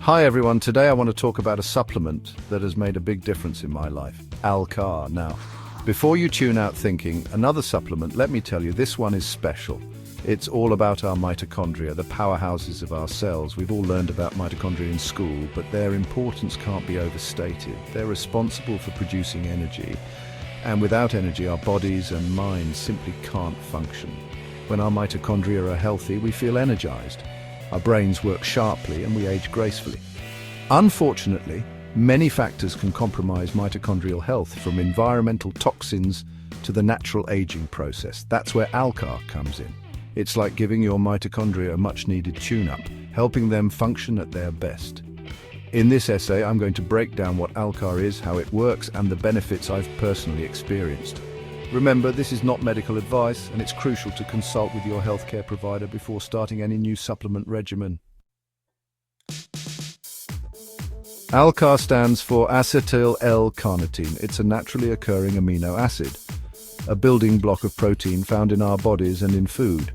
Hi everyone, today I want to talk about a supplement that has made a big difference in my life, ALCAR. Now, before you tune out thinking, another supplement, let me tell you, this one is special. It's all about our mitochondria, the powerhouses of our cells. We've all learned about mitochondria in school, but their importance can't be overstated. They're responsible for producing energy, and without energy, our bodies and minds simply can't function. When our mitochondria are healthy, we feel energized. Our brains work sharply and we age gracefully. Unfortunately, many factors can compromise mitochondrial health, from environmental toxins to the natural aging process. That's where ALCAR comes in. It's like giving your mitochondria a much-needed tune-up, helping them function at their best. In this essay, I'm going to break down what ALCAR is, how it works, and the benefits I've personally experienced. Remember, this is not medical advice, and it's crucial to consult with your healthcare provider before starting any new supplement regimen. ALCAR stands for acetyl L-carnitine. It's a naturally occurring amino acid, a building block of protein found in our bodies and in food.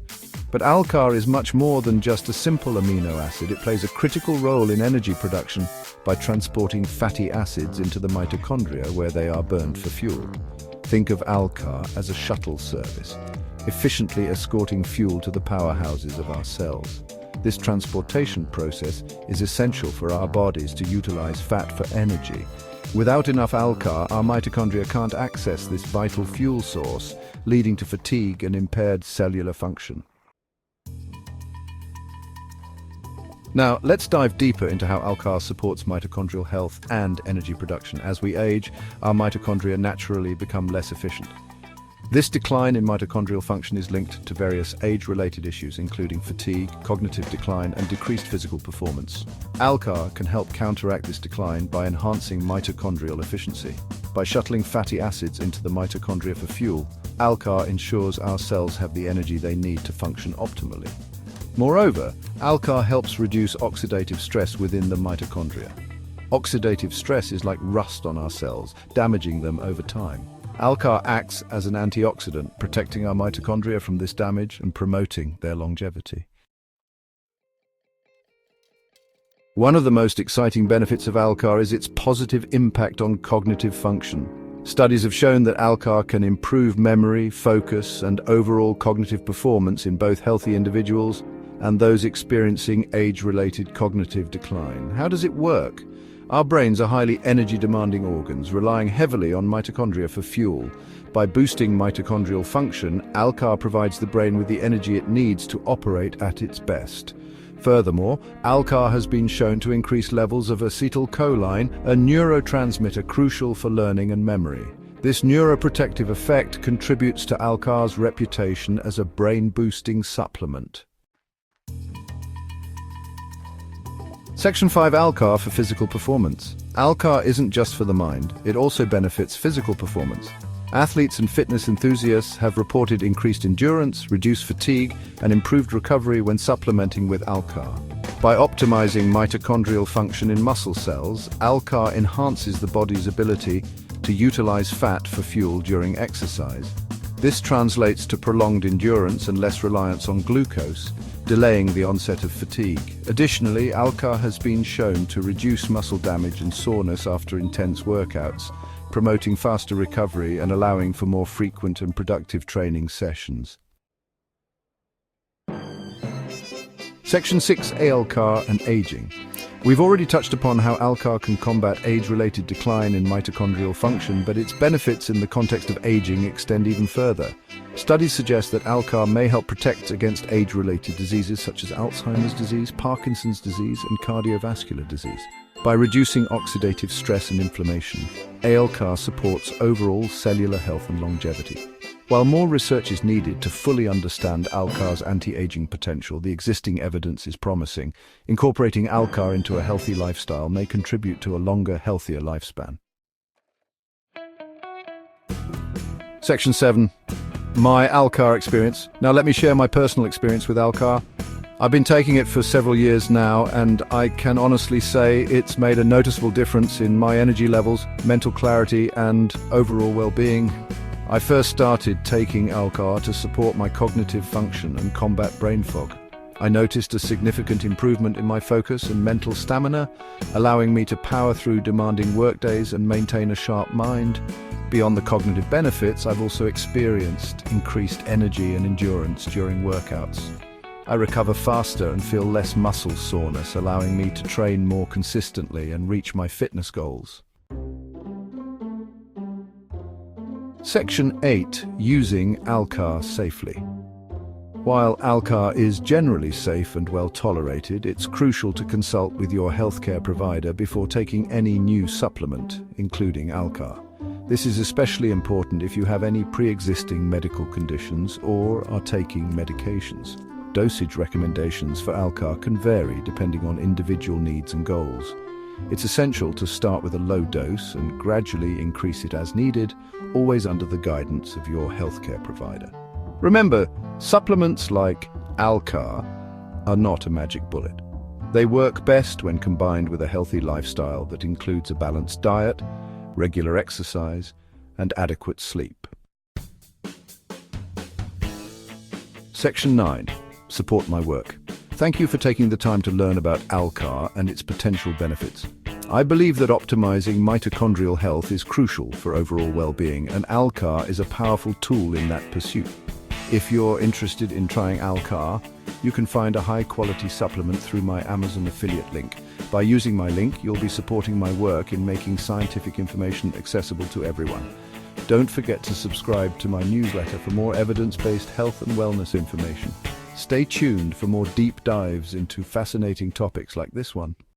But ALCAR is much more than just a simple amino acid. It plays a critical role in energy production by transporting fatty acids into the mitochondria, where they are burned for fuel. Think of ALCAR as a shuttle service, efficiently escorting fuel to the powerhouses of our cells. This transportation process is essential for our bodies to utilize fat for energy. Without enough ALCAR, our mitochondria can't access this vital fuel source, leading to fatigue and impaired cellular function. Now, let's dive deeper into how ALCAR supports mitochondrial health and energy production. As we age, our mitochondria naturally become less efficient. This decline in mitochondrial function is linked to various age-related issues, including fatigue, cognitive decline, and decreased physical performance. ALCAR can help counteract this decline by enhancing mitochondrial efficiency. By shuttling fatty acids into the mitochondria for fuel, ALCAR ensures our cells have the energy they need to function optimally. Moreover, ALCAR helps reduce oxidative stress within the mitochondria. Oxidative stress is like rust on our cells, damaging them over time. ALCAR acts as an antioxidant, protecting our mitochondria from this damage and promoting their longevity. One of the most exciting benefits of ALCAR is its positive impact on cognitive function. Studies have shown that ALCAR can improve memory, focus, and overall cognitive performance in both healthy individuals and those experiencing age-related cognitive decline. How does it work? Our brains are highly energy-demanding organs, relying heavily on mitochondria for fuel. By boosting mitochondrial function, ALCAR provides the brain with the energy it needs to operate at its best. Furthermore, ALCAR has been shown to increase levels of acetylcholine, a neurotransmitter crucial for learning and memory. This neuroprotective effect contributes to ALCAR's reputation as a brain-boosting supplement. Section 5, ALCAR for physical performance. ALCAR isn't just for the mind, it also benefits physical performance. Athletes and fitness enthusiasts have reported increased endurance, reduced fatigue, and improved recovery when supplementing with ALCAR. By optimizing mitochondrial function in muscle cells, ALCAR enhances the body's ability to utilize fat for fuel during exercise. This translates to prolonged endurance and less reliance on glucose, delaying the onset of fatigue. Additionally, ALCAR has been shown to reduce muscle damage and soreness after intense workouts, promoting faster recovery and allowing for more frequent and productive training sessions. Section 6, ALCAR and aging. We've already touched upon how ALCAR can combat age-related decline in mitochondrial function, but its benefits in the context of aging extend even further. Studies suggest that ALCAR may help protect against age-related diseases such as Alzheimer's disease, Parkinson's disease, and cardiovascular disease. By reducing oxidative stress and inflammation, ALCAR supports overall cellular health and longevity. While more research is needed to fully understand ALCAR's anti-aging potential, the existing evidence is promising. Incorporating ALCAR into a healthy lifestyle may contribute to a longer, healthier lifespan. Section 7. My ALCAR experience. Now let me share my personal experience with ALCAR. I've been taking it for several years now, and I can honestly say it's made a noticeable difference in my energy levels, mental clarity, and overall well-being. I first started taking ALCAR to support my cognitive function and combat brain fog. I noticed a significant improvement in my focus and mental stamina, allowing me to power through demanding workdays and maintain a sharp mind. Beyond the cognitive benefits, I've also experienced increased energy and endurance during workouts. I recover faster and feel less muscle soreness, allowing me to train more consistently and reach my fitness goals. Section 8. Using ALCAR safely. While ALCAR is generally safe and well tolerated, it's crucial to consult with your healthcare provider before taking any new supplement, including ALCAR. This is especially important if you have any pre-existing medical conditions or are taking medications. Dosage recommendations for ALCAR can vary depending on individual needs and goals. It's essential to start with a low dose and gradually increase it as needed, always under the guidance of your healthcare provider. Remember, supplements like ALCAR are not a magic bullet. They work best when combined with a healthy lifestyle that includes a balanced diet, regular exercise, and adequate sleep. Section 9. Support my work. Thank you for taking the time to learn about ALCAR and its potential benefits. I believe that optimizing mitochondrial health is crucial for overall well-being, and ALCAR is a powerful tool in that pursuit. If you're interested in trying ALCAR, you can find a high-quality supplement through my Amazon affiliate link. By using my link, you'll be supporting my work in making scientific information accessible to everyone. Don't forget to subscribe to my newsletter for more evidence-based health and wellness information. Stay tuned for more deep dives into fascinating topics like this one.